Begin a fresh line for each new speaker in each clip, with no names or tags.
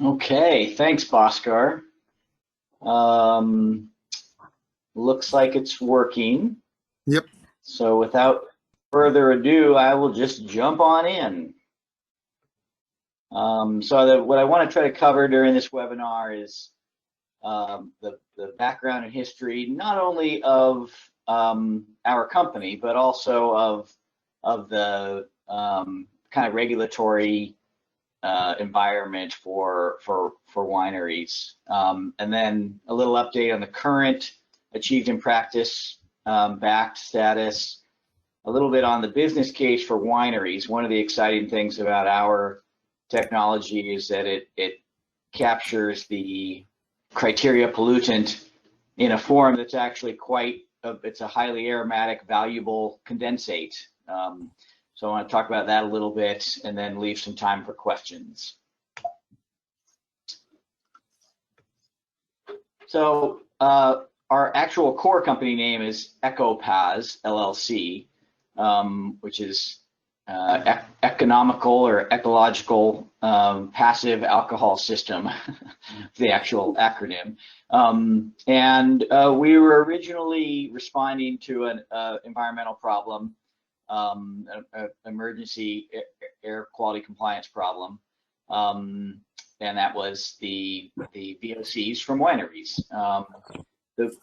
Okay, thanks, Bhaskar. Um, Looks like it's working.
Yep.
So without further ado, I will just jump on in. What I want to try to cover during this webinar is the background and history, not only of our company, but also of the kind of regulatory environment for wineries, and then a little update on the current achieved in practice backed status, a little bit on the business case for wineries. One of the exciting things about our technology is that it captures the criteria pollutant in a form that's actually it's a highly aromatic, valuable condensate. So I want to talk about that a little bit and then leave some time for questions. So our actual core company name is EcoPAS, LLC, which is economical or ecological passive alcohol system, the actual acronym. We were originally responding to an environmental problem, emergency air quality compliance problem, and that was the VOCs from wineries.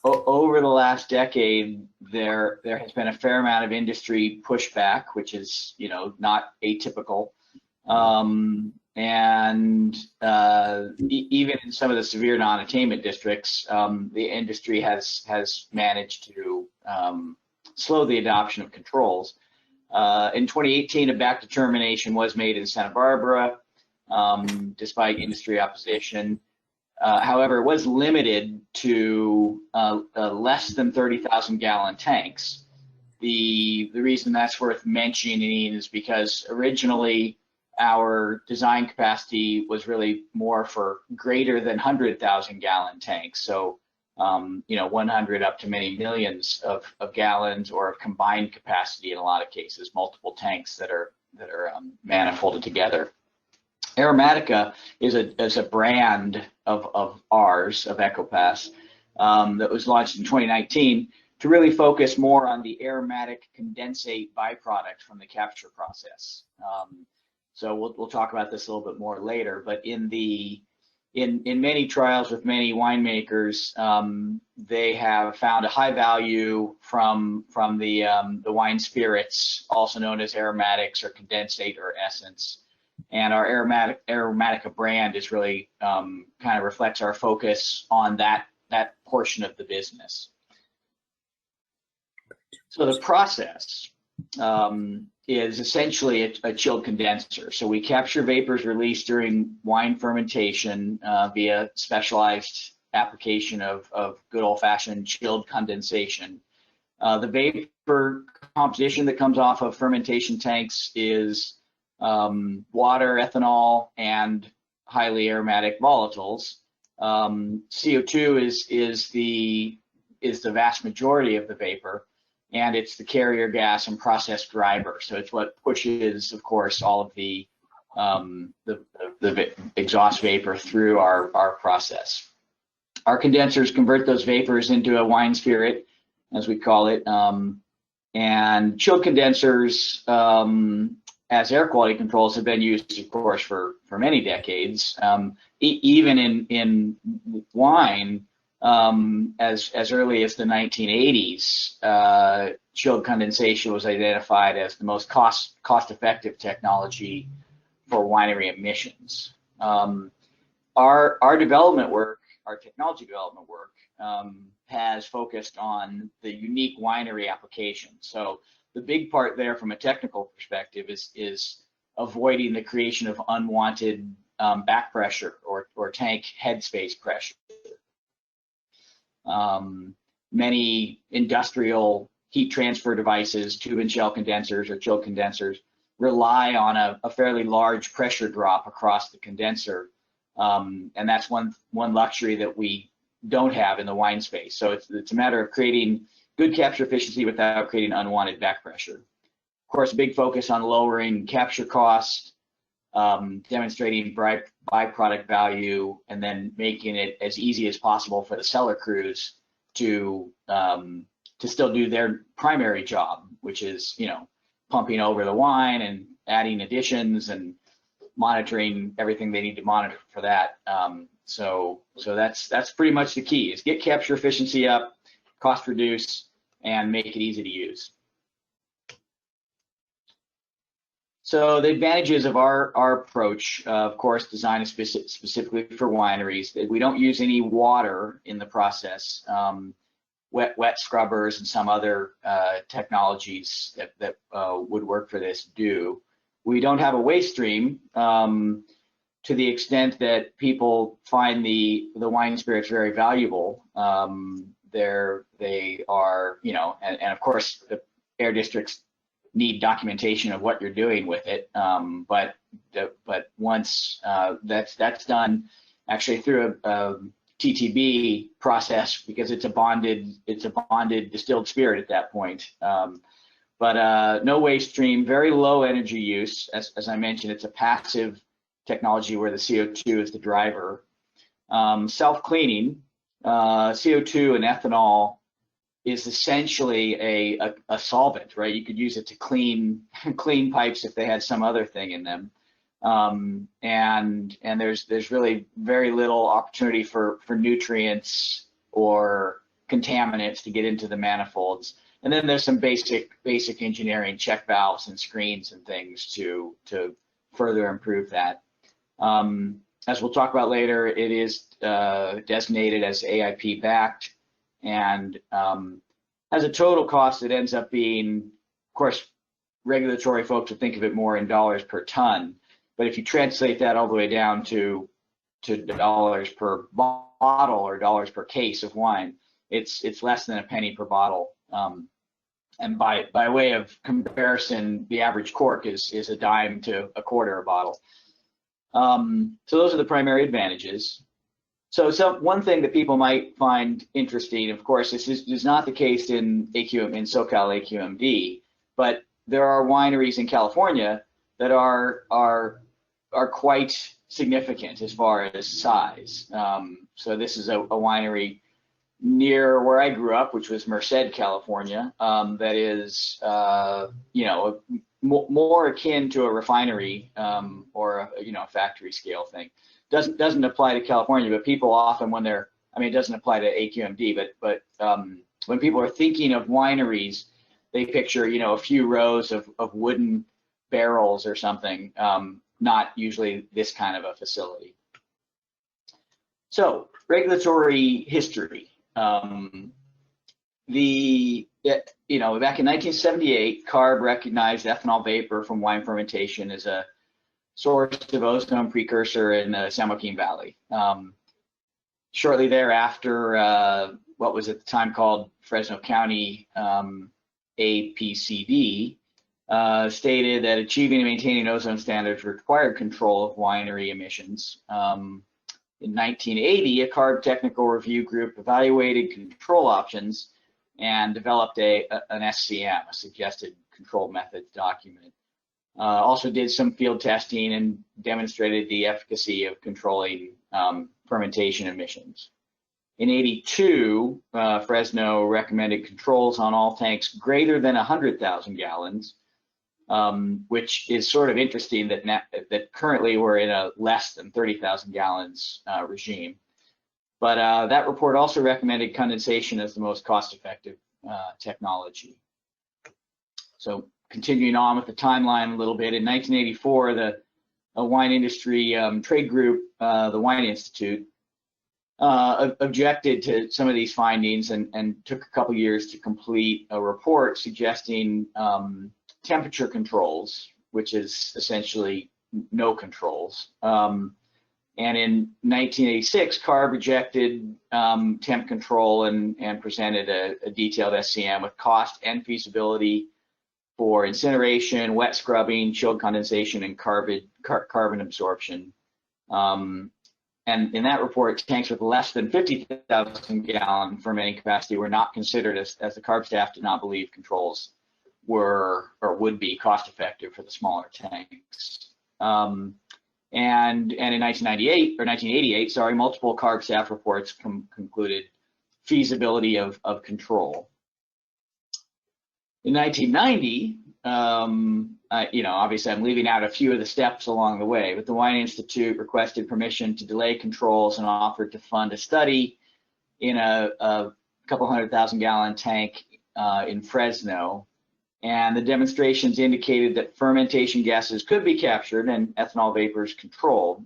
Over the last decade, there has been a fair amount of industry pushback, which is not atypical, even in some of the severe non-attainment districts, the industry has managed to slow the adoption of controls. In 2018, a back determination was made in Santa Barbara, despite industry opposition. However, it was limited to less than 30,000 gallon tanks. The reason that's worth mentioning is because originally our design capacity was really more for greater than 100,000 gallon tanks. So 100 up to many millions of gallons, or of combined capacity in a lot of cases, multiple tanks that are manifolded together. Aromatica is a brand of ours, of EcoPAS, that was launched in 2019 to really focus more on the aromatic condensate byproduct from the capture process. So we'll talk about this a little bit more later, but in many trials with many winemakers, they have found a high value from the wine spirits, also known as aromatics or condensate or essence. And our Aromatica brand is really kind of reflects our focus on that portion of the business. So the process is essentially a chilled condenser. So we capture vapors released during wine fermentation via specialized application of good old-fashioned chilled condensation. The vapor composition that comes off of fermentation tanks is water, ethanol, and highly aromatic volatiles. CO2 is the vast majority of the vapor, and it's the carrier gas and process driver. So it's what pushes, of course, all of the exhaust vapor through our process. Our condensers convert those vapors into a wine spirit, as we call it, and chilled condensers as air quality controls have been used, of course, for many decades. Even in wine, as early as the 1980s, chilled condensation was identified as the most cost-effective technology for winery emissions. Our development work, our technology development work, has focused on the unique winery application. So the big part there from a technical perspective is avoiding the creation of unwanted back pressure or tank headspace pressure. Many industrial heat transfer devices, tube and shell condensers or chilled condensers, rely on a fairly large pressure drop across the condenser, and that's one luxury that we don't have in the wine space. So it's a matter of creating good capture efficiency without creating unwanted back pressure. Of course, a big focus on lowering capture costs, demonstrating byproduct value, and then making it as easy as possible for the cellar crews to still do their primary job, which is, you know, pumping over the wine and adding additions and monitoring everything they need to monitor for that. So that's pretty much the key, is get capture efficiency up, cost reduce, and make it easy to use. So the advantages of our approach, of course, designed specifically for wineries. We don't use any water in the process. Wet scrubbers and some other technologies that would work for this do. We don't have a waste stream to the extent that people find the wine spirits very valuable. They are, you know, and of course the air districts need documentation of what you're doing with it. But once that's done actually through a TTB process, because it's a bonded distilled spirit at that point. But no waste stream, very low energy use. As I mentioned, it's a passive technology where the CO2 is the driver. Self-cleaning, CO2 and ethanol is essentially a solvent, right? You could use it to clean pipes if they had some other thing in them. And there's really very little opportunity for nutrients or contaminants to get into the manifolds. And then there's some basic engineering, check valves and screens and things to further improve that. As we'll talk about later, it is designated as AIP backed, and has a total cost that ends up being, of course, regulatory folks would think of it more in dollars per ton, but if you translate that all the way down to dollars per bottle or dollars per case of wine, it's less than a penny per bottle. And by way of comparison, the average cork is a dime to a quarter a bottle. So those are the primary advantages. So one thing that people might find interesting, of course, this is not the case in SoCal AQMD, but there are wineries in California that are quite significant as far as size. So this is a winery near where I grew up, which was Merced, California, that is, you know, more akin to a refinery or a factory scale thing. Doesn't apply to California, but people often when they're, I mean, it doesn't apply to AQMD, but when people are thinking of wineries, they picture, you know, a few rows of wooden barrels or something, not usually this kind of a facility. So regulatory history. You know, back in 1978, CARB recognized ethanol vapor from wine fermentation as a source of ozone precursor in the San Joaquin Valley. Shortly thereafter, what was at the time called Fresno County APCD stated that achieving and maintaining ozone standards required control of winery emissions. In 1980, a CARB technical review group evaluated control options and developed an SCM, a suggested control methods document. Also did some field testing and demonstrated the efficacy of controlling fermentation emissions. In 82, Fresno recommended controls on all tanks greater than 100,000 gallons, which is sort of interesting that currently we're in a less than 30,000 gallons regime. But that report also recommended condensation as the most cost-effective technology. So continuing on with the timeline a little bit, in 1984, the wine industry trade group, the Wine Institute, objected to some of these findings and took a couple years to complete a report suggesting temperature controls, which is essentially no controls. And in 1986, CARB rejected temp control and presented a detailed SCM with cost and feasibility for incineration, wet scrubbing, chilled condensation, and carbon absorption. And in that report, tanks with less than 50,000 gallon fermenting capacity were not considered, as the CARB staff did not believe controls were or would be cost effective for the smaller tanks. And in 1988, sorry, multiple CARB staff reports concluded feasibility of control. In 1990, obviously I'm leaving out a few of the steps along the way, but the Wine Institute requested permission to delay controls and offered to fund a study in a couple 100,000 gallon tank in Fresno. And the demonstrations indicated that fermentation gases could be captured and ethanol vapors controlled.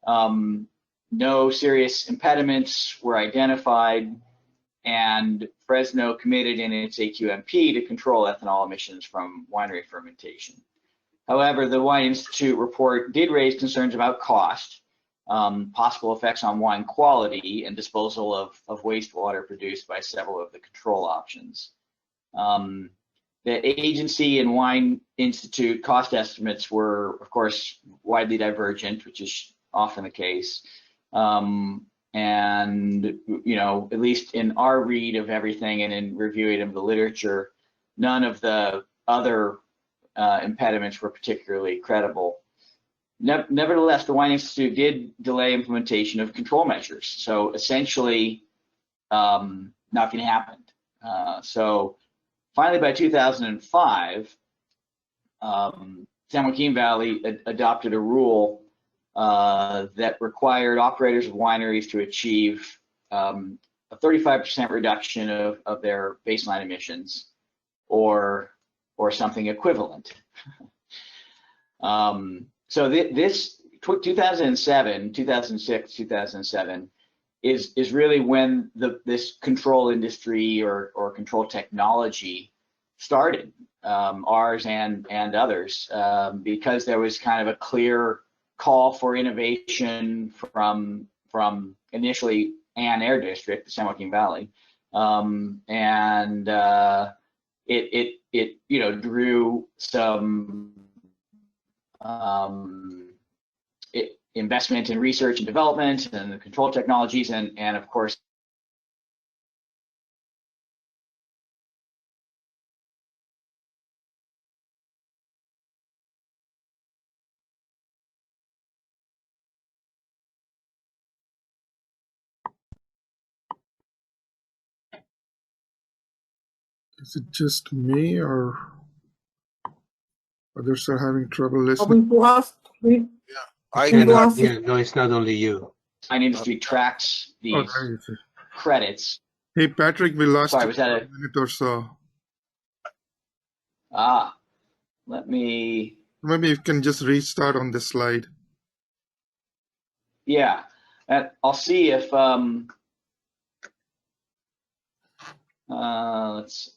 No serious impediments were identified, and Fresno committed in its AQMP to control ethanol emissions from winery fermentation. However, the Wine Institute report did raise concerns about cost, possible effects on wine quality, and disposal of wastewater produced by several of the control options. The agency and Wine Institute cost estimates were, of course, widely divergent, which is often the case. And, at least in our read of everything and in reviewing of the literature, none of the other impediments were particularly credible. Nevertheless, the Wine Institute did delay implementation of control measures. So essentially, nothing happened. So finally, by 2005, San Joaquin Valley adopted a rule that required operators of wineries to achieve a 35% reduction of their baseline emissions, or something equivalent. So this 2007, 2006, 2007 is really when this control industry or control technology started, ours and others, because there was kind of a clear call for innovation from initially A&WMA district, the San Joaquin Valley, and it drew some investment in research and development and the control technologies, and of course
Is it just me or others are having trouble listening?
I cannot hear. No, it's not only you.
wine industry tracks these credits.
Hey, Patrick, we lost
Sorry,
you
was that
for a minute or so.
Let me.
Maybe you can just restart on this slide.
Yeah, I'll see if let's.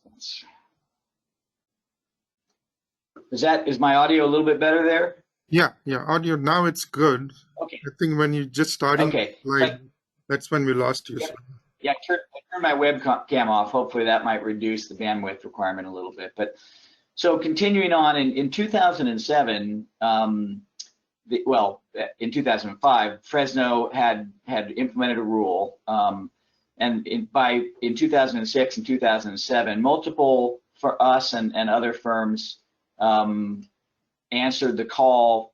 Is my audio a little bit better there?
Yeah, audio now it's good.
Okay.
I think when you just starting the slide, that's when we lost you.
Yep.
So.
Yeah, I turned my webcam off. Hopefully that might reduce the bandwidth requirement a little bit. But so continuing on in 2007, in 2005, Fresno had implemented a rule, and in 2006 and 2007, multiple for us and other firms answered the call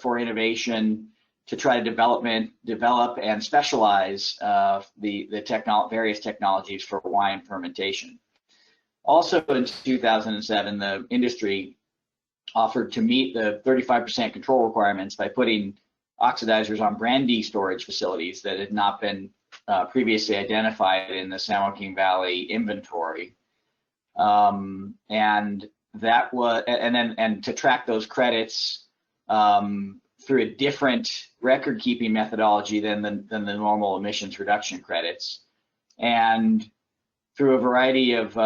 for innovation to try to develop and specialize the various technologies for wine fermentation. Also in 2007, the industry offered to meet the 35% control requirements by putting oxidizers on brandy storage facilities that had not been previously identified in the San Joaquin Valley inventory. And that was, and to track those credits through a different record-keeping methodology than the normal emissions reduction credits. And through a variety of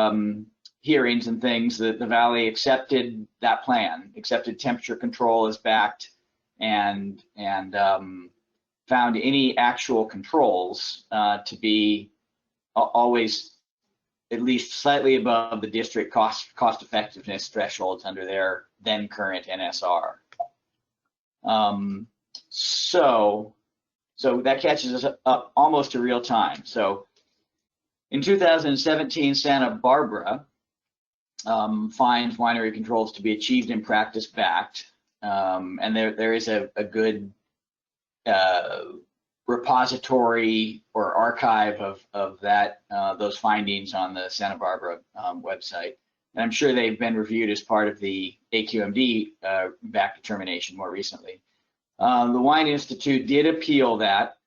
hearings and things, the Valley accepted that plan, accepted temperature control as backed, and found any actual controls to be always at least slightly above the district cost effectiveness thresholds under their then current NSR. So that catches us up almost to real time. So in 2017, Santa Barbara finds winery controls to be achieved in practice backed, and there is a good repository or archive of that those findings on the Santa Barbara website. And I'm sure they've been reviewed as part of the AQMD back determination more recently. The Wine Institute did appeal that,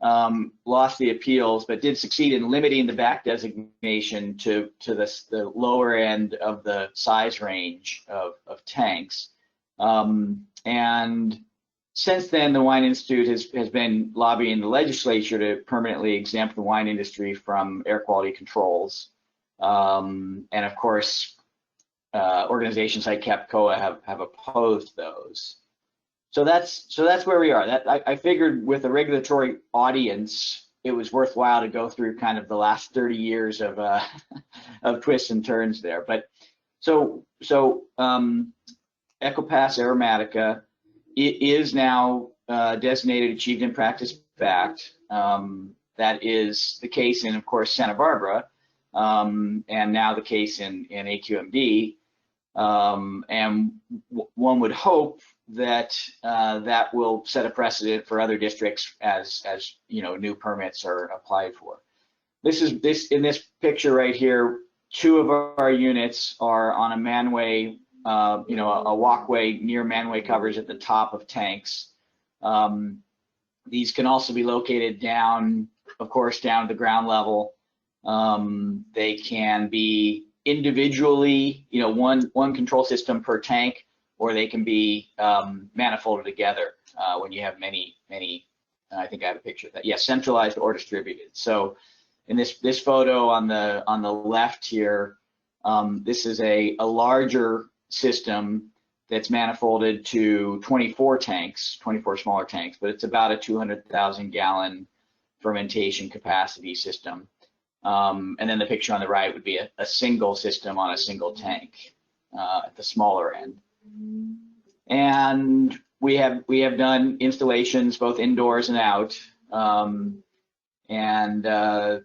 lost the appeals, but did succeed in limiting the back designation to the lower end of the size range of tanks. And since then, the Wine Institute has been lobbying the legislature to permanently exempt the wine industry from air quality controls. And of course, organizations like CAPCOA have opposed those. So that's where we are. I figured with a regulatory audience, it was worthwhile to go through kind of the last 30 years of of twists and turns there. But so EcoPAS Aromatica is now designated Achieved in Practice Fact. That is the case in, of course, Santa Barbara, and now the case in AQMD. And one would hope that that will set a precedent for other districts as new permits are applied for. In this picture right here, 2 of our units are on a manway, a walkway near manway covers at the top of tanks. These can also be located down, of course, down to the ground level. They can be individually, one control system per tank, or they can be manifolded together when you have many. I think I have a picture of that. Yes, centralized or distributed. So in this photo on the left here, this is a larger system that's manifolded to 24 tanks, 24 smaller tanks, but it's about a 200,000 gallon fermentation capacity system. And then the picture on the right would be a single system on a single tank at the smaller end. And we have done installations both indoors and out. And there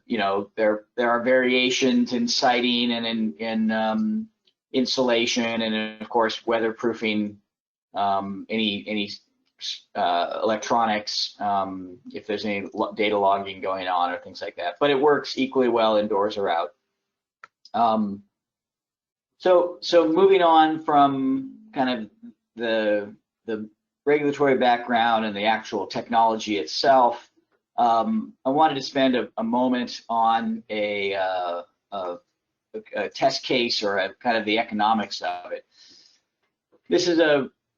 are variations in siting and in insulation, and of course weatherproofing any electronics, if there's any data logging going on or things like that. But it works equally well indoors or out. So moving on from kind of the regulatory background and the actual technology itself, I wanted to spend a moment on a test case or kind of the economics of it. This is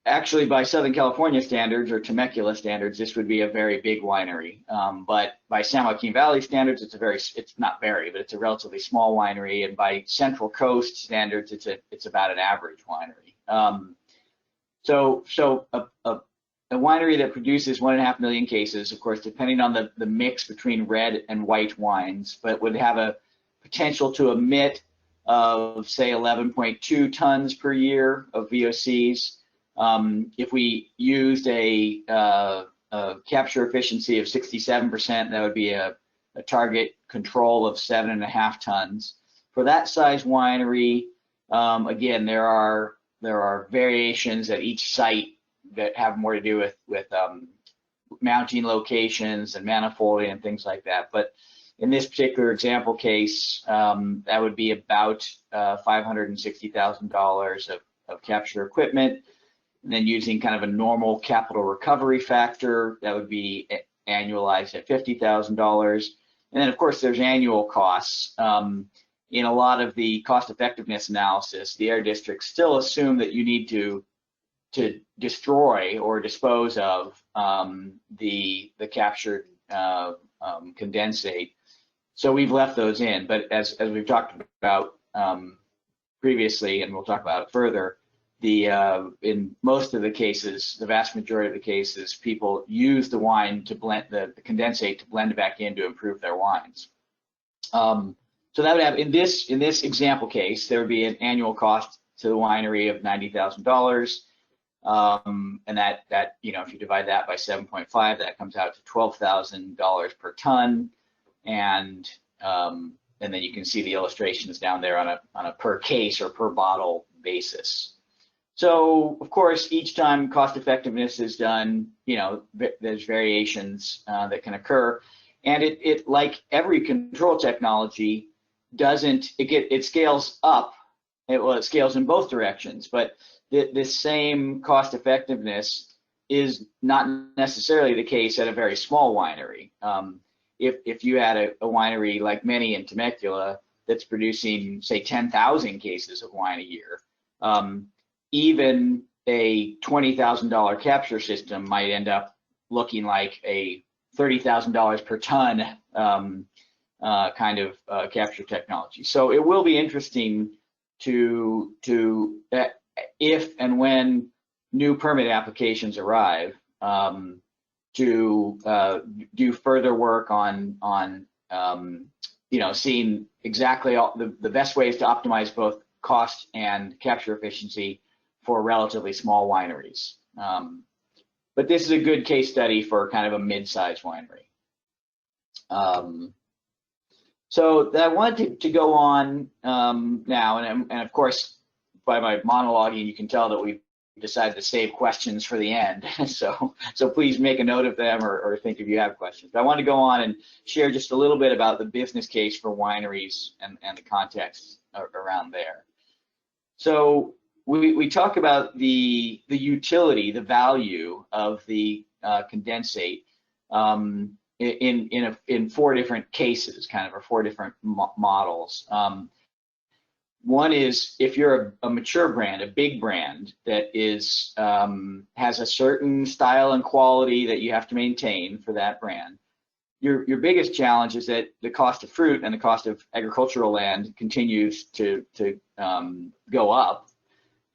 actually by Southern California standards or Temecula standards, this would be a very big winery. But by San Joaquin Valley standards, it's a relatively small winery. And by Central Coast standards, it's about an average winery. So a winery that produces 1.5 million cases, of course, depending on the mix between red and white wines, but would have a potential to emit of, say, 11.2 tons per year of VOCs. If we used a capture efficiency of 67%, that would be a target control of 7.5 tons. For that size winery, again, there are variations at each site that have more to do with mounting locations and manifolding and things like that. But in this particular example case, that would be about $560,000 of capture equipment. And then using kind of a normal capital recovery factor, that would be annualized at $50,000. And then, of course, there's annual costs. In a lot of the cost effectiveness analysis, the air districts still assume that you need to destroy or dispose of the captured condensate. So we've left those in, but as we've talked about previously, and we'll talk about it further, in most of the cases, the vast majority of the cases, people use the wine to blend the condensate to blend it back in to improve their wines. So that would have, in this example case, there would be an annual cost to the winery of $90,000. And that if you divide that by 7.5, that comes out to $12,000 per ton. And then you can see the illustrations down there on a per case or per bottle basis. So of course, each time cost effectiveness is done, there's variations that can occur, and it like every control technology it scales up. It scales in both directions, but this same cost effectiveness is not necessarily the case at a very small winery. If you had a winery like many in Temecula that's producing, say, 10,000 cases of wine a year, even a $20,000 capture system might end up looking like a $30,000 per ton kind of capture technology. So it will be interesting to if and when new permit applications arrive, to do further work on seeing exactly the best ways to optimize both cost and capture efficiency for relatively small wineries. But this is a good case study for kind of a mid-sized winery. So I wanted to go on now, and of course, by my monologuing, you can tell that we've decided to save questions for the end. So please make a note of them or think if you have questions. But I want to go on and share just a little bit about the business case for wineries and the context around there. So we talk about the utility, the value of the condensate in four different cases, or four different models. One is if you're a mature brand, a big brand that has a certain style and quality that you have to maintain for that brand. Your biggest challenge is that the cost of fruit and the cost of agricultural land continues to go up.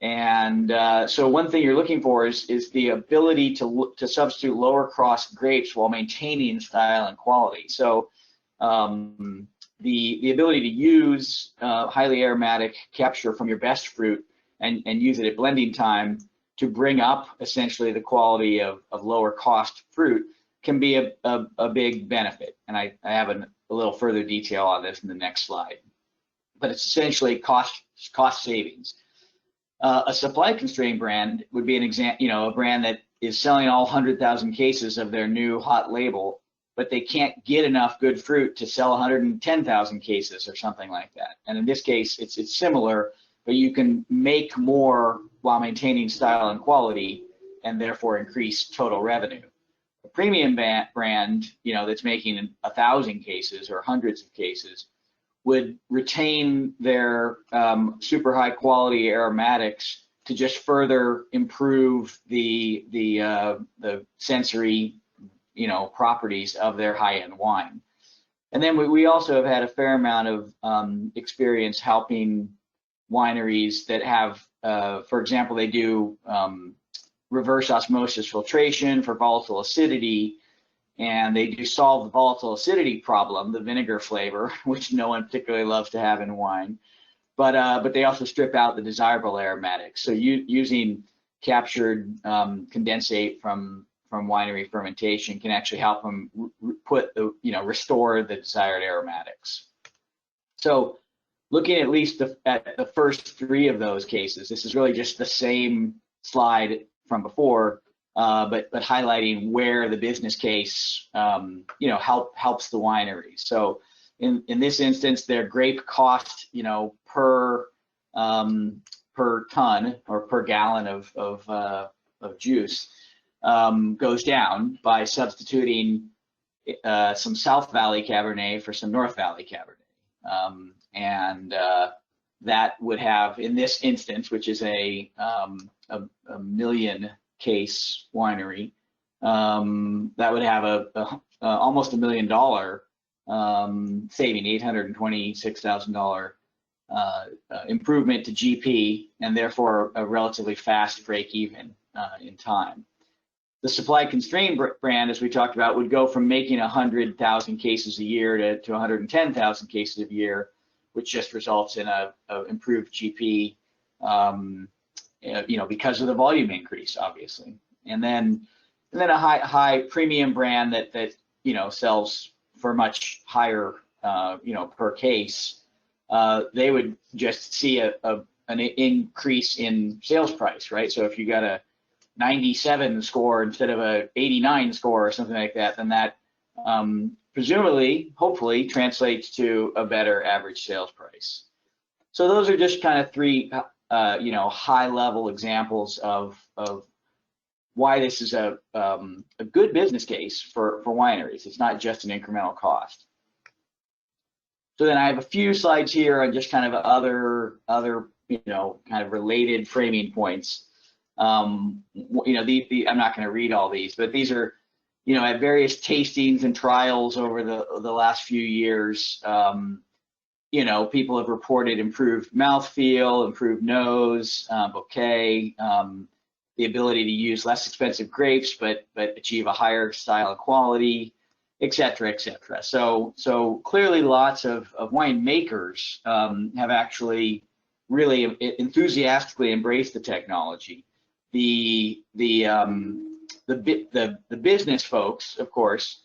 And so one thing you're looking for is the ability to substitute lower cost grapes while maintaining style and quality. So the ability to use highly aromatic capture from your best fruit and use it at blending time to bring up essentially the quality of lower cost fruit can be a big benefit. And I have a little further detail on this in the next slide. But it's essentially cost savings. A supply constrained brand would be an example, a brand that is selling all 100,000 cases of their new hot label, but they can't get enough good fruit to sell 110,000 cases or something like that. And in this case, it's similar, but you can make more while maintaining style and quality and therefore increase total revenue. A premium brand, that's making 1,000 cases or hundreds of cases would retain their super high quality aromatics to just further improve the sensory properties of their high-end wine. And then we also have had a fair amount of experience helping wineries that have, for example, they do reverse osmosis filtration for volatile acidity, and they do solve the volatile acidity problem, the vinegar flavor, which no one particularly loves to have in wine. But they also strip out the desirable aromatics. So using captured condensate from winery fermentation can actually help them restore the desired aromatics. So looking at least at the first three of those cases, this is really just the same slide from before, but highlighting where the business case helps the winery. So in this instance, their grape cost per ton or per gallon of juice goes down by substituting some South Valley Cabernet for some North Valley Cabernet, and that would have, in this instance, which is a million case winery, that would have almost $1 million saving, $826,000 improvement to GP, and therefore a relatively fast break even in time. The supply constrained brand, as we talked about, would go from making 100,000 cases a year to 110,000 cases a year, which just results in a improved GP, because of the volume increase, obviously. And then a high premium brand that sells for much higher per case, they would just see a an increase in sales price, right? So if you got a 97 score instead of a 89 score or something like that, then that presumably, hopefully, translates to a better average sales price. So those are just kind of three, high-level examples of why this is a good business case for wineries. It's not just an incremental cost. So then I have a few slides here on just kind of other kind of related framing points. I'm not going to read all these, but these are, at various tastings and trials over the last few years, people have reported improved mouthfeel, improved nose, bouquet, the ability to use less expensive grapes, but achieve a higher style and quality, et cetera, et cetera. So clearly lots of winemakers have actually really enthusiastically embraced the technology. The business folks, of course,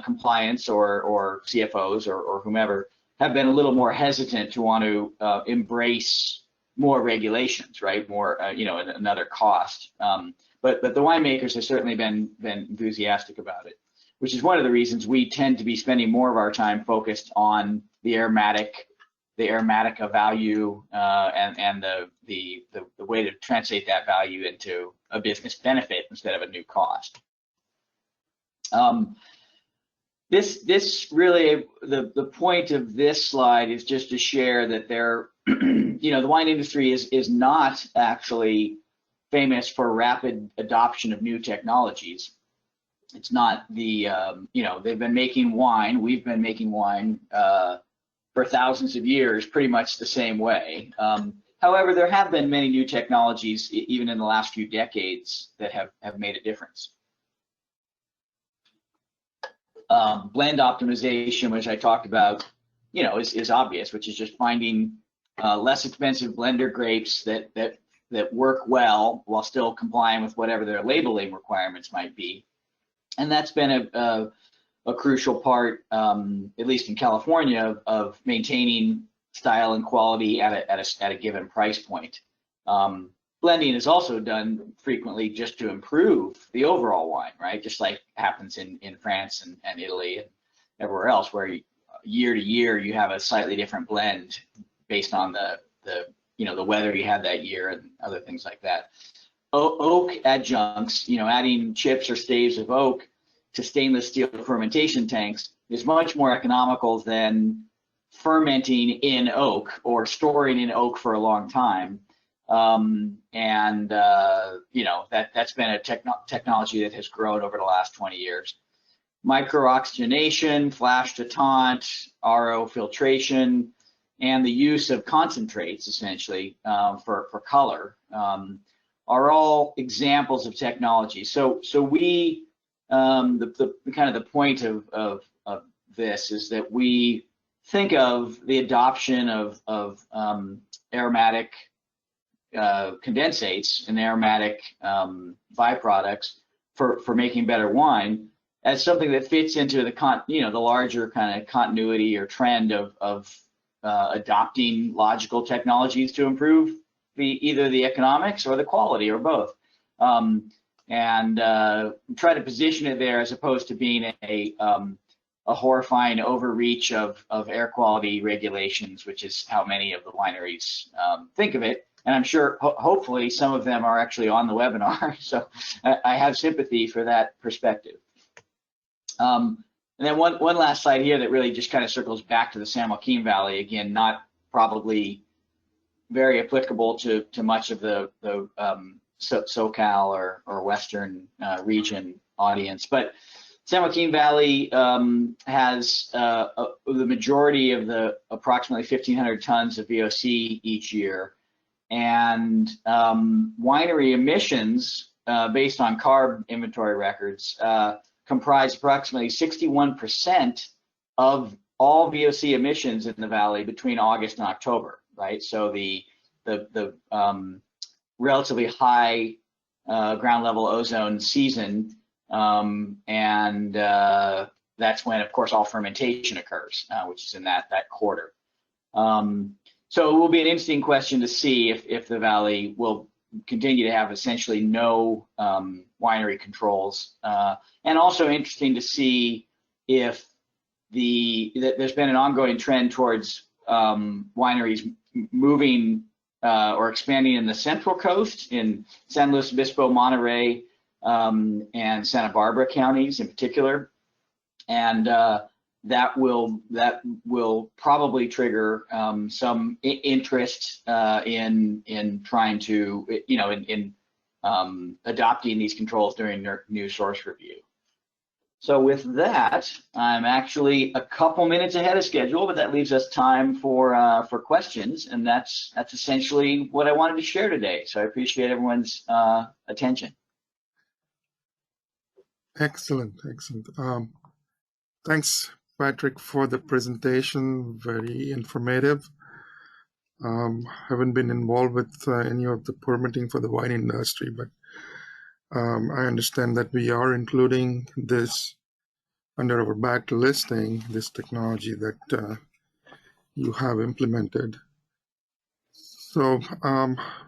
compliance or CFOs or whomever, have been a little more hesitant to want to embrace more regulations, right? More, another cost. But the winemakers have certainly been enthusiastic about it, which is one of the reasons we tend to be spending more of our time focused on the Aromatica value and the way to translate that value into a business benefit instead of a new cost. This really, the point of this slide is just to share that the wine industry is not actually famous for rapid adoption of new technologies. It's not they've been making wine, we've been making wine for thousands of years pretty much the same way. However, there have been many new technologies, even in the last few decades, that have made a difference. Blend optimization, which I talked about, is obvious, which is just finding less expensive blender grapes that work well while still complying with whatever their labeling requirements might be. And that's been a crucial part, at least in California, of maintaining style and quality at a given price point. Blending is also done frequently just to improve the overall wine, right? Just like happens in France and Italy and everywhere else, where year to year you have a slightly different blend based on the weather you had that year and other things like that. Oak adjuncts, adding chips or staves of oak to stainless steel fermentation tanks is much more economical than fermenting in oak or storing in oak for a long time. That's been a technology that has grown over the last 20 years. Micro-oxygenation, flash détente, RO filtration, and the use of concentrates, essentially, for color, are all examples of technology. So we, the kind of the point of this is that we think of the adoption of aromatic condensates and aromatic byproducts for making better wine as something that fits into the larger kind of continuity or trend of adopting logical technologies to improve either the economics or the quality or both, and try to position it there as opposed to being a horrifying overreach of air quality regulations, which is how many of the wineries think of it. And I'm sure, hopefully, some of them are actually on the webinar, so I have sympathy for that perspective. And then one last slide here that really just kind of circles back to the San Joaquin Valley. Again, not probably very applicable to much of the SoCal or Western region audience, but San Joaquin Valley has the majority of the approximately 1,500 tons of VOC each year. And winery emissions, based on CARB inventory records, comprise approximately 61% of all VOC emissions in the valley between August and October, right? So the relatively high ground level ozone season, and that's when, of course, all fermentation occurs, which is in that quarter. So it will be an interesting question to see if the Valley will continue to have essentially no winery controls, and also interesting to see if there's been an ongoing trend towards wineries moving or expanding in the Central Coast, in San Luis Obispo, Monterey, and Santa Barbara counties in particular, and that will probably trigger some interest in trying to, in adopting these controls during their new source review. So with that, I'm actually a couple minutes ahead of schedule, but that leaves us time for questions, and that's essentially what I wanted to share today. So I appreciate everyone's attention.
Excellent, excellent. Thanks, Patrick, for the presentation. Very informative. Haven't been involved with any of the permitting for the wine industry, but I understand that we are including this under our back listing, this technology that you have implemented. So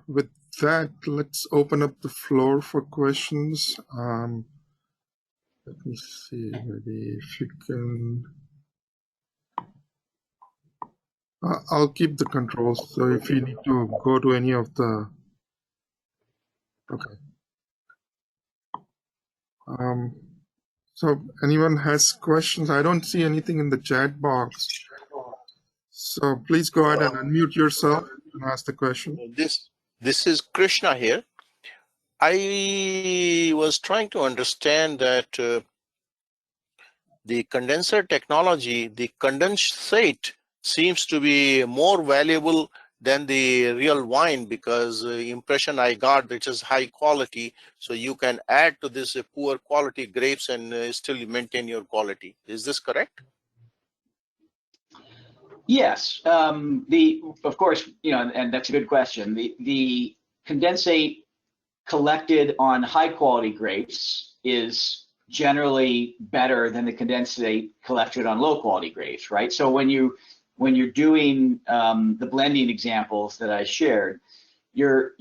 with that, let's open up the floor for questions. Let me see, maybe if you can. I'll keep the controls. So if you need to go to any of the, okay. So anyone has questions? I don't see anything in the chat box. So please go ahead and unmute yourself and ask the question.
This is Krishna here. I was trying to understand that the condenser technology, the condensate seems to be more valuable than the real wine, because the impression I got that is high quality, so you can add to this poor quality grapes and still maintain your quality. Is this correct?
Yes, of course, and that's a good question. The condensate collected on high quality grapes is generally better than the condensate collected on low quality grapes, right? So when you're doing the blending examples that I shared, you're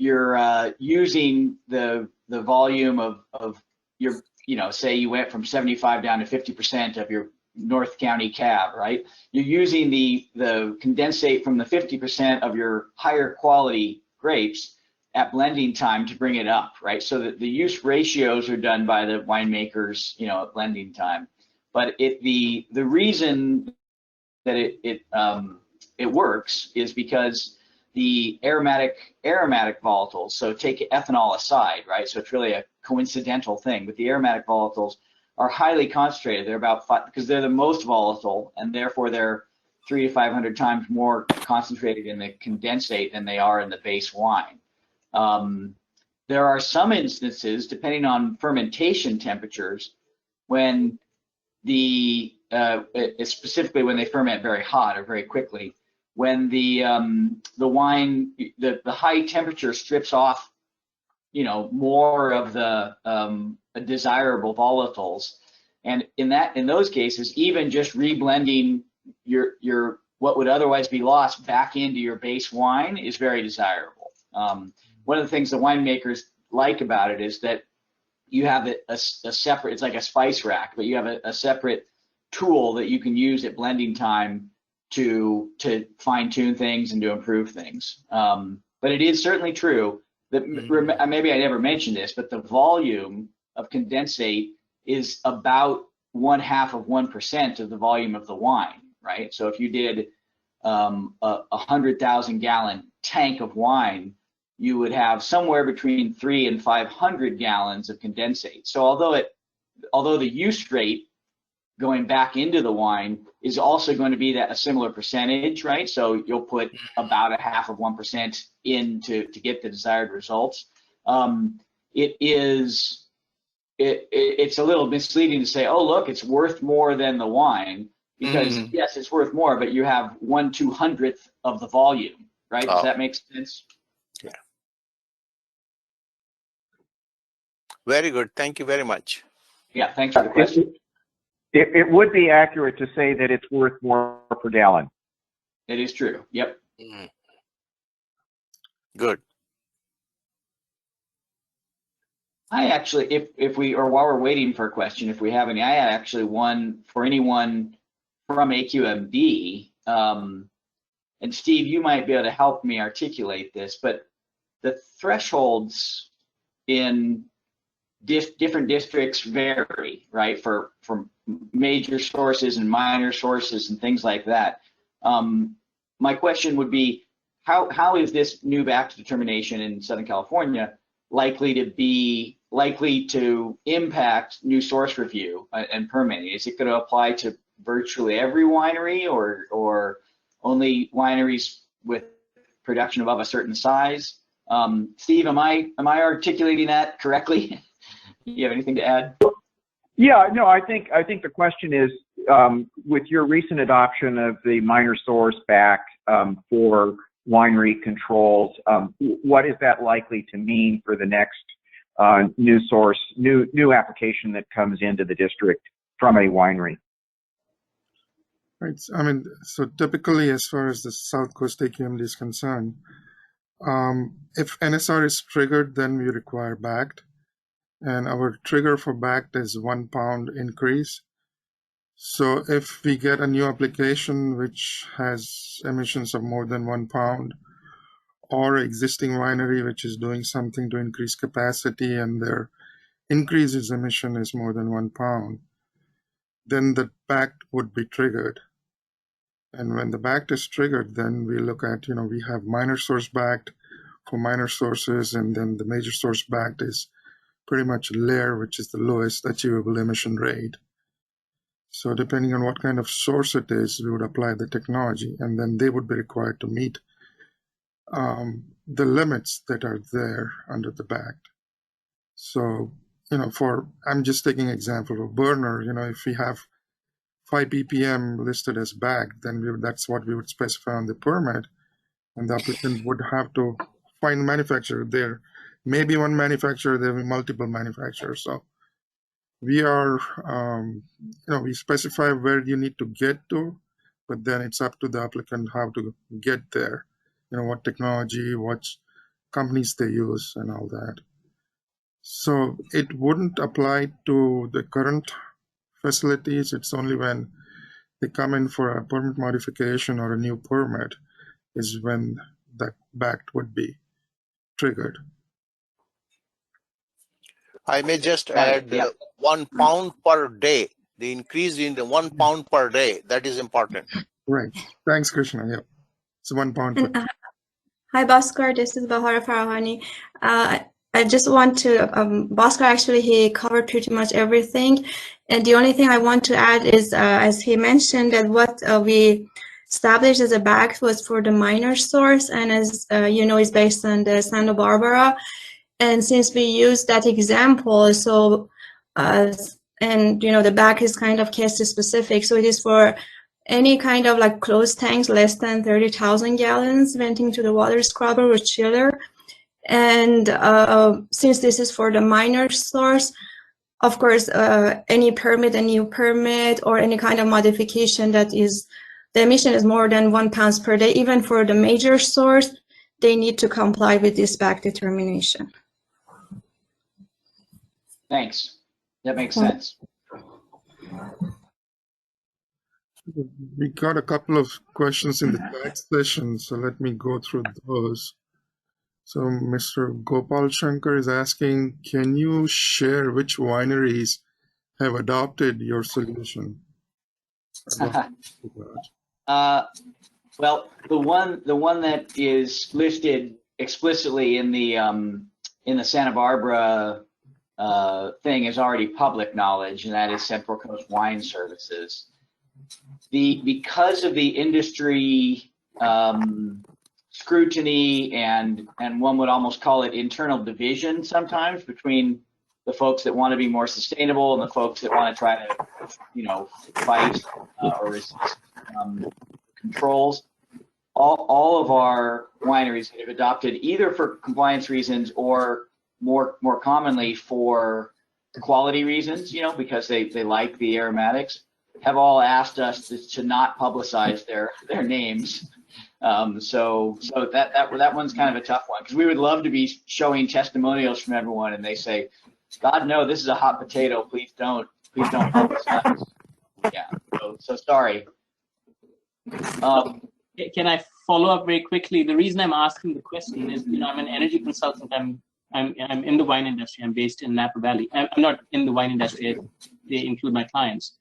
using the volume of your, say you went from 75 down to 50% of your North County cab, right? You're using the condensate from the 50% of your higher quality grapes at blending time to bring it up, right? So that the use ratios are done by the winemakers, at blending time. But the reason that it works is because the aromatic volatiles, so take ethanol aside, right? So it's really a coincidental thing, but the aromatic volatiles are highly concentrated. They're about 5, because they're the most volatile, and therefore they're 300 to 500 times more concentrated in the condensate than they are in the base wine. There are some instances, depending on fermentation temperatures, when specifically when they ferment very hot or very quickly, when the wine, the high temperature strips off, more of the desirable volatiles, and in those cases, even just reblending your what would otherwise be lost back into your base wine is very desirable. One of the things the winemakers like about it is that you have a separate, it's like a spice rack, but you have a separate tool that you can use at blending time to fine tune things and to improve things. But it is certainly true that maybe I never mentioned this, but the volume of condensate is about 0.5% of the volume of the wine, right? So if you did a 100,000 gallon tank of wine, you would have somewhere between 300 and 500 gallons of condensate. So although the use rate going back into the wine is also going to be a similar percentage, right? So you'll put about 0.5% in to get the desired results. It's a little misleading to say, oh, look, it's worth more than the wine, because yes, it's worth more, but you have 1/200th of the volume, right? Does that make sense?
Yeah. Very good. Thank you very much.
Yeah, thanks for the question.
It would be accurate to say that it's worth more per gallon.
It is true. Yep.
Good.
I actually, if we, or while we're waiting for a question, if we have any, I had actually one for anyone from AQMD. And Steve, you might be able to help me articulate this, but the thresholds in different districts vary, right? For major sources and minor sources and things like that. My question would be, how is this new back determination in Southern California likely to impact new source review and permitting? Is it going to apply to virtually every winery, or only wineries with production above a certain size? Steve, am I articulating that correctly? You have anything to add?
Yeah, no, I think the question is, with your recent adoption of the minor source back for winery controls, what is that likely to mean for the next new application that comes into the district from a winery?
Right. I mean, so typically, as far as the South Coast AQMD is concerned, if NSR is triggered, then we require backed. And our trigger for backed is 1 pound increase. So if we get a new application which has emissions of more than 1 pound, or existing winery which is doing something to increase capacity and their increases emission is more than 1 pound, then the backed would be triggered. And when the backed is triggered, then we look at, we have minor source backed for minor sources, and then the major source backed is pretty much layer, which is the lowest achievable emission rate. So depending on what kind of source it is, we would apply the technology, and then they would be required to meet the limits that are there under the backed. So, I'm just taking example of burner, if we have 5 ppm listed as backed, then that's what we would specify on the permit, and the applicant would have to find a manufacturer. There may be one manufacturer, there will be multiple manufacturers. So we are, we specify where you need to get to, but then it's up to the applicant how to get there, what technology, what companies they use and all that. So it wouldn't apply to the current facilities. It's only when they come in for a permit modification or a new permit is when that backed would be triggered.
I may just add 1 pound per day, the increase in the 1 pound per day, that is important.
Right. Thanks, Krishna. Yeah. It's 1 pound per day.
Hi, Bhaskar. This is Bahara Farahani. I just want to, Bhaskar actually, he covered pretty much everything. And the only thing I want to add is, as he mentioned, that what we established as a back was for the minor source, and as is based on the Santa Barbara. And since we use that example, so, the back is kind of case specific. So it is for any kind of like closed tanks less than 30,000 gallons venting to the water scrubber or chiller. And since this is for the minor source, of course, any permit, a new permit, or any kind of modification that is, the emission is more than 1 pound per day, even for the major source, they need to comply with this back determination.
Thanks. That makes sense.
We got a couple of questions in the chat session, so let me go through those. So Mr. Gopal Shankar is asking, can you share which wineries have adopted your solution?
Well, the one that is listed explicitly in the Santa Barbara thing is already public knowledge, and that is Central Coast Wine Services. Because of the industry scrutiny and one would almost call it internal division sometimes between the folks that want to be more sustainable and the folks that want to try to, fight or resist controls. All of our wineries have adopted, either for compliance reasons or more commonly for quality reasons, because they like the aromatics, have all asked us to not publicize their names. So that one's kind of a tough one, because we would love to be showing testimonials from everyone, and they say, God, no, this is a hot potato. Please don't publicize. Yeah. So sorry.
Can I follow up very quickly? The reason I'm asking the question is, I'm an energy consultant. I'm in the wine industry. I'm based in Napa Valley. I'm not in the wine industry. They include my clients.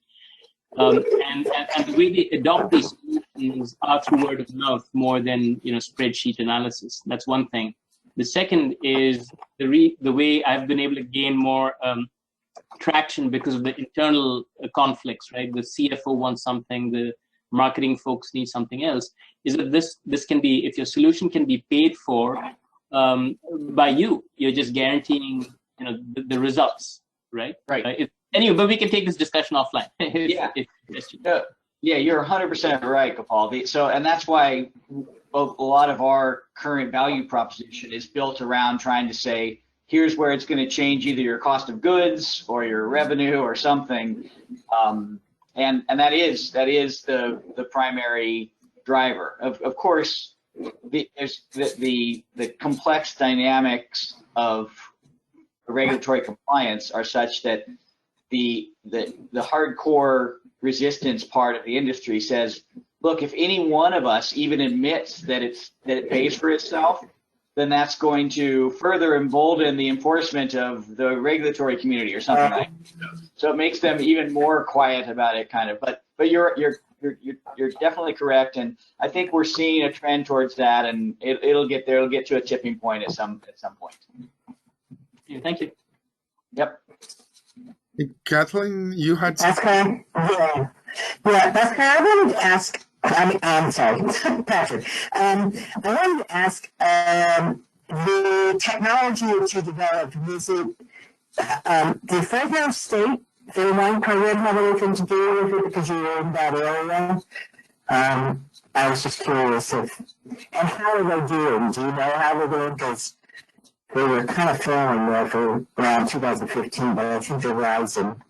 And the way they adopt these solutions are through word of mouth more than spreadsheet analysis. That's one thing. The second is the way I've been able to gain more traction because of the internal conflicts, right? The CFO wants something, the marketing folks need something else. Is that this can be, if your solution can be paid for by you're just guaranteeing the results, right?
Right.
Anyway, but we can take this discussion offline.
Yeah, you're 100% right, Gopal. And that's why a lot of our current value proposition is built around trying to say, here's where it's going to change either your cost of goods or your revenue or something. And that is the primary driver. Of course, there's the complex dynamics of regulatory compliance are such that the hardcore resistance part of the industry says, look, if any one of us even admits that it pays for itself, then that's going to further embolden the enforcement of the regulatory community or something like that. So it makes them even more quiet about it, kind of. But you're definitely correct, and I think we're seeing a trend towards that, and it'll get there. It'll get to a tipping point at some point.
Thank you.
Yep.
Kathleen, you had
Pascal, yeah, Pascal, I wanted to ask. I'm sorry, Patrick. I wanted to ask the technology that you developed. Was it the Fresno State their wine program have anything to do with it because you were in that area? I was just curious and how are they doing? Do you know how they're doing? Because they were kind of failing there for around 2015, but I think they're rising.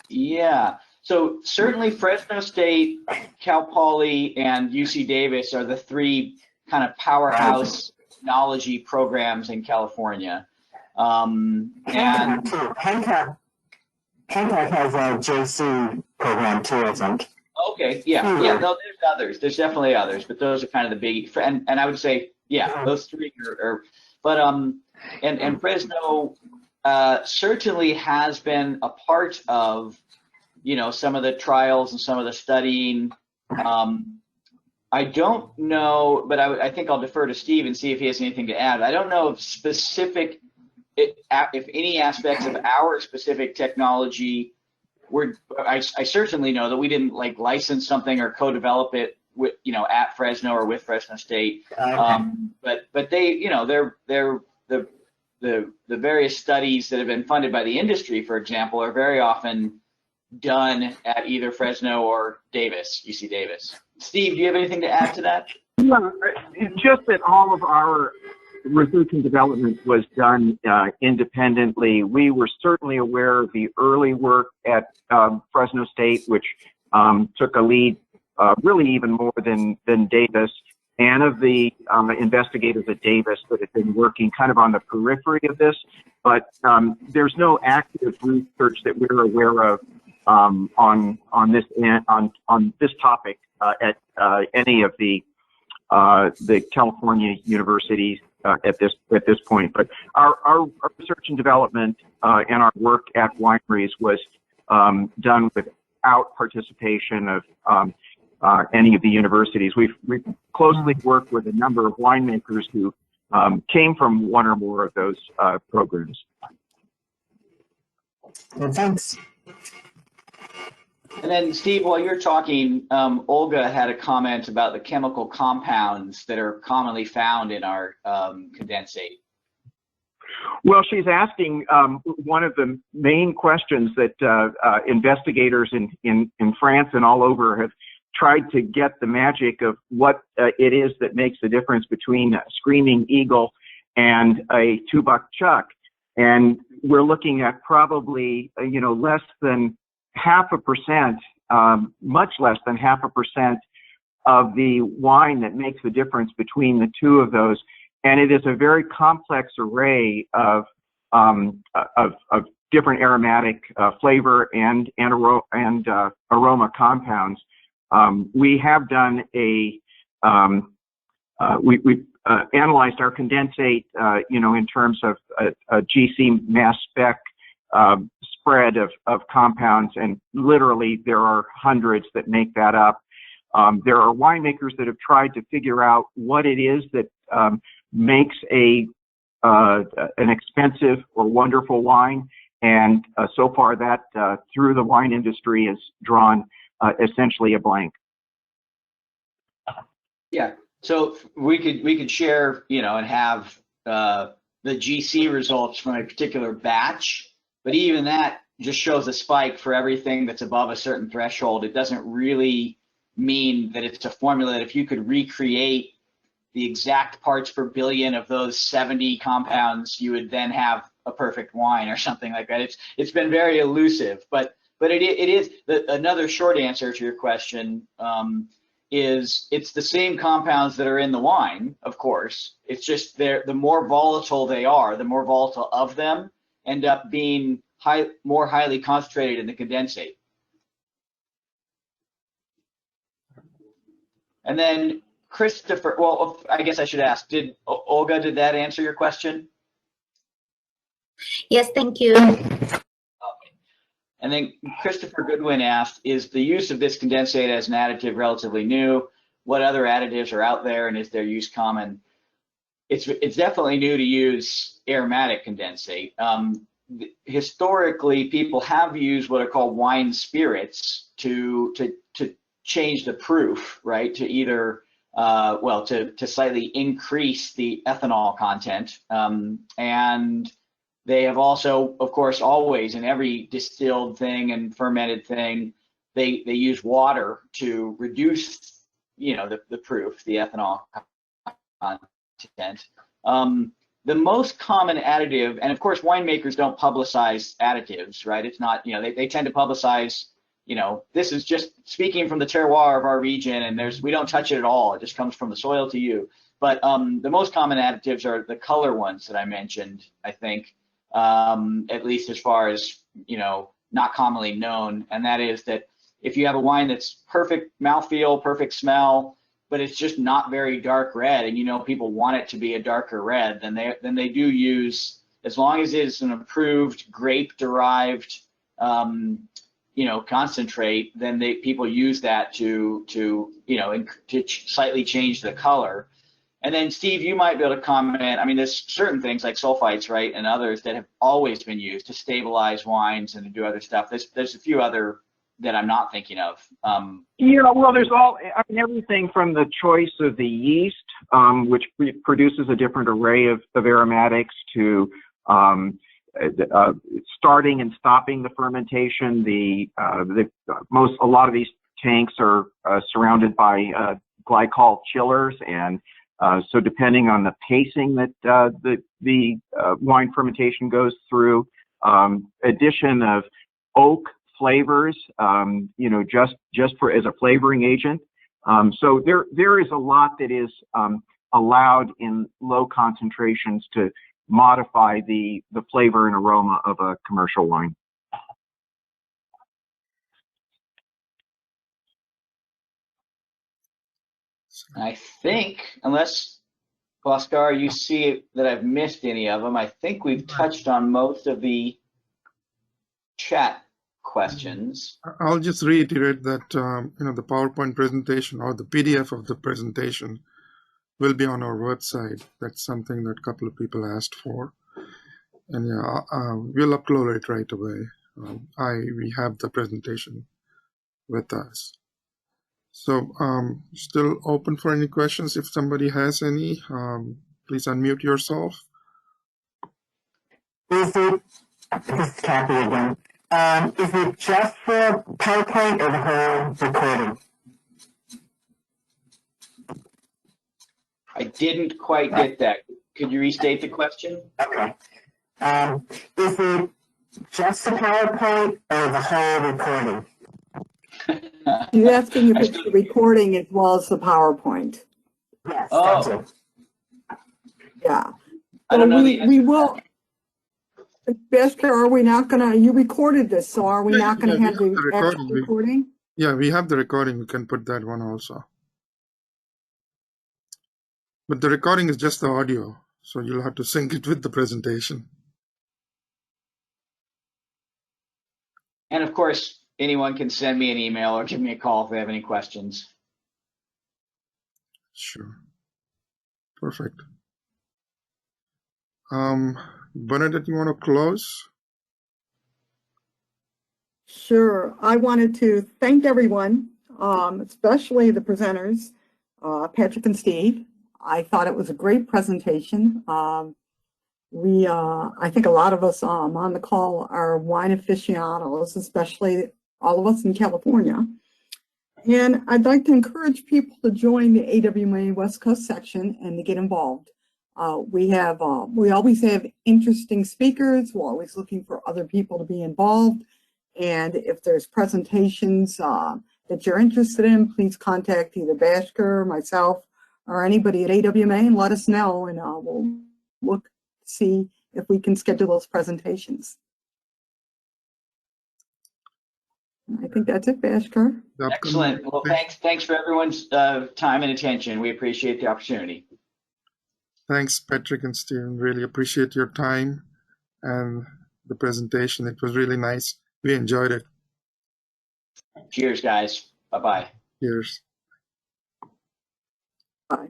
Yeah. So certainly Fresno State, Cal Poly, and UC Davis are the three kind of powerhouse technology programs in California. And
Hancock has a JC program too, I think.
Okay, yeah. No, there's others. There's definitely others, but those are kind of the big. And I would say, yeah, those three are. But and Fresno certainly has been a part of some of the trials and some of the studying. I don't know, but I think I'll defer to Steve and see if he has anything to add. I don't know if specific, if any aspects of our specific technology I certainly know that we didn't license something or co-develop it with at Fresno or with Fresno State. But they they're the various studies that have been funded by the industry, for example, are very often done at either Fresno or Davis, UC Davis. Steve, do you have anything to add to that?
Yeah, just that all of our research and development was done independently. We were certainly aware of the early work at Fresno State, which took a lead really even more than Davis, and of the investigators at Davis that had been working kind of on the periphery of this. But there's no active research that we're aware of on this topic at any of the California universities at this point. But our research and development and our work at wineries was done without participation of any of the universities. We've closely worked with a number of winemakers who came from one or more of those programs.
Well, thanks.
And then, Steve, while you're talking, Olga had a comment about the chemical compounds that are commonly found in our condensate.
Well, she's asking one of the main questions that investigators in France and all over have tried to get the magic of what it is that makes the difference between a screaming eagle and a 2-buck chuck. And we're looking at probably, less than 0.5% much less than 0.5% of the wine that makes the difference between the two of those. And it is a very complex array of different aromatic flavor and aroma compounds. We have done we analyzed our condensate, in terms of a GC mass spec spread of compounds, and literally there are hundreds that make that up. There are winemakers that have tried to figure out what it is that makes an expensive or wonderful wine, and so far that through the wine industry has drawn essentially a blank.
Yeah, so we could share, and have the GC results from a particular batch, but even that just shows a spike for everything that's above a certain threshold. It doesn't really mean that it's a formula that if you could recreate the exact parts per billion of those 70 compounds, you would then have a perfect wine or something like that. It's been very elusive, but it is another short answer to your question. Is it's the same compounds that are in the wine, of course. It's just the more volatile they are, the more volatile of them end up being more highly concentrated in the condensate. And then Christopher, well, I guess I should ask, Olga, did that answer your question?
Yes, thank you.
And then Christopher Goodwin asked, is the use of this condensate as an additive relatively new? What other additives are out there, and is their use common? It's definitely new to use aromatic condensate. Historically, people have used what are called wine spirits to change the proof, right? To either, to slightly increase the ethanol content, and they have also, of course, always in every distilled thing and fermented thing, they use water to reduce, the proof, the ethanol content. The most common additive, and of course, winemakers don't publicize additives, right? It's not, they tend to publicize, this is just speaking from the terroir of our region, and we don't touch it at all. It just comes from the soil to you. But the most common additives are the color ones that I mentioned, I think. At least as far as, not commonly known. And that is that if you have a wine that's perfect mouthfeel, perfect smell, but it's just not very dark red, and people want it to be a darker red, then they do use, as long as it's an approved grape derived, concentrate, then people use that to slightly change the color. And then Steve, you might be able to comment. I mean, there's certain things like sulfites, right, and others that have always been used to stabilize wines and to do other stuff. There's a few other that I'm not thinking of.
Well, there's everything from the choice of the yeast, which produces a different array of aromatics, to starting and stopping the fermentation. A lot of these tanks are surrounded by glycol chillers, and so depending on the pacing that the wine fermentation goes through, addition of oak flavors, just as a flavoring agent. So there is a lot that is allowed in low concentrations to modify the flavor and aroma of a commercial wine.
I think, unless, Bhaskar, you see that I've missed any of them, I think we've touched on most of the chat questions.
I'll just reiterate that, the PowerPoint presentation or the PDF of the presentation will be on our website. That's something that a couple of people asked for. And we'll upload it right away. We have the presentation with us. So still open for any questions. If somebody has any, please unmute yourself.
Is it, this is Kathy again. Is it just for PowerPoint or the whole recording?
I didn't quite get that. Could you restate the question?
Okay. Is it just the PowerPoint or the whole recording?
He's asking if
I
it's
still-
the recording as well as the PowerPoint.
Yes,
Oh.
thank you.
Yeah.
I don't know the
we will. Bhaskar, are we not gonna? You recorded this, so are we not gonna
we
have the actual
recording.
recording?
Yeah, we have the recording. We can put that one also. But the recording is just the audio, so you'll have to sync it with the presentation.
And of course, anyone can send me an email or give me a call if they have any questions.
Sure. Perfect. Bernadette, you want to close?
Sure. I wanted to thank everyone, especially the presenters, Patrick and Steve. I thought it was a great presentation. I think a lot of us on the call are wine aficionados, especially all of us in California. And I'd like to encourage people to join the A&WMA West Coast section and to get involved. We always have interesting speakers. We're always looking for other people to be involved. And if there's presentations that you're interested in, please contact either Bhaskar, myself, or anybody at A&WMA and let us know, and we'll look to see if we can schedule those presentations. I think that's it, Bhaskar.
Excellent. Well, thanks for everyone's time and attention. We appreciate the opportunity.
Thanks, Patrick and Steven. Really appreciate your time and the presentation. It was really nice. We enjoyed it.
Cheers, guys. Bye-bye.
Cheers.
Bye.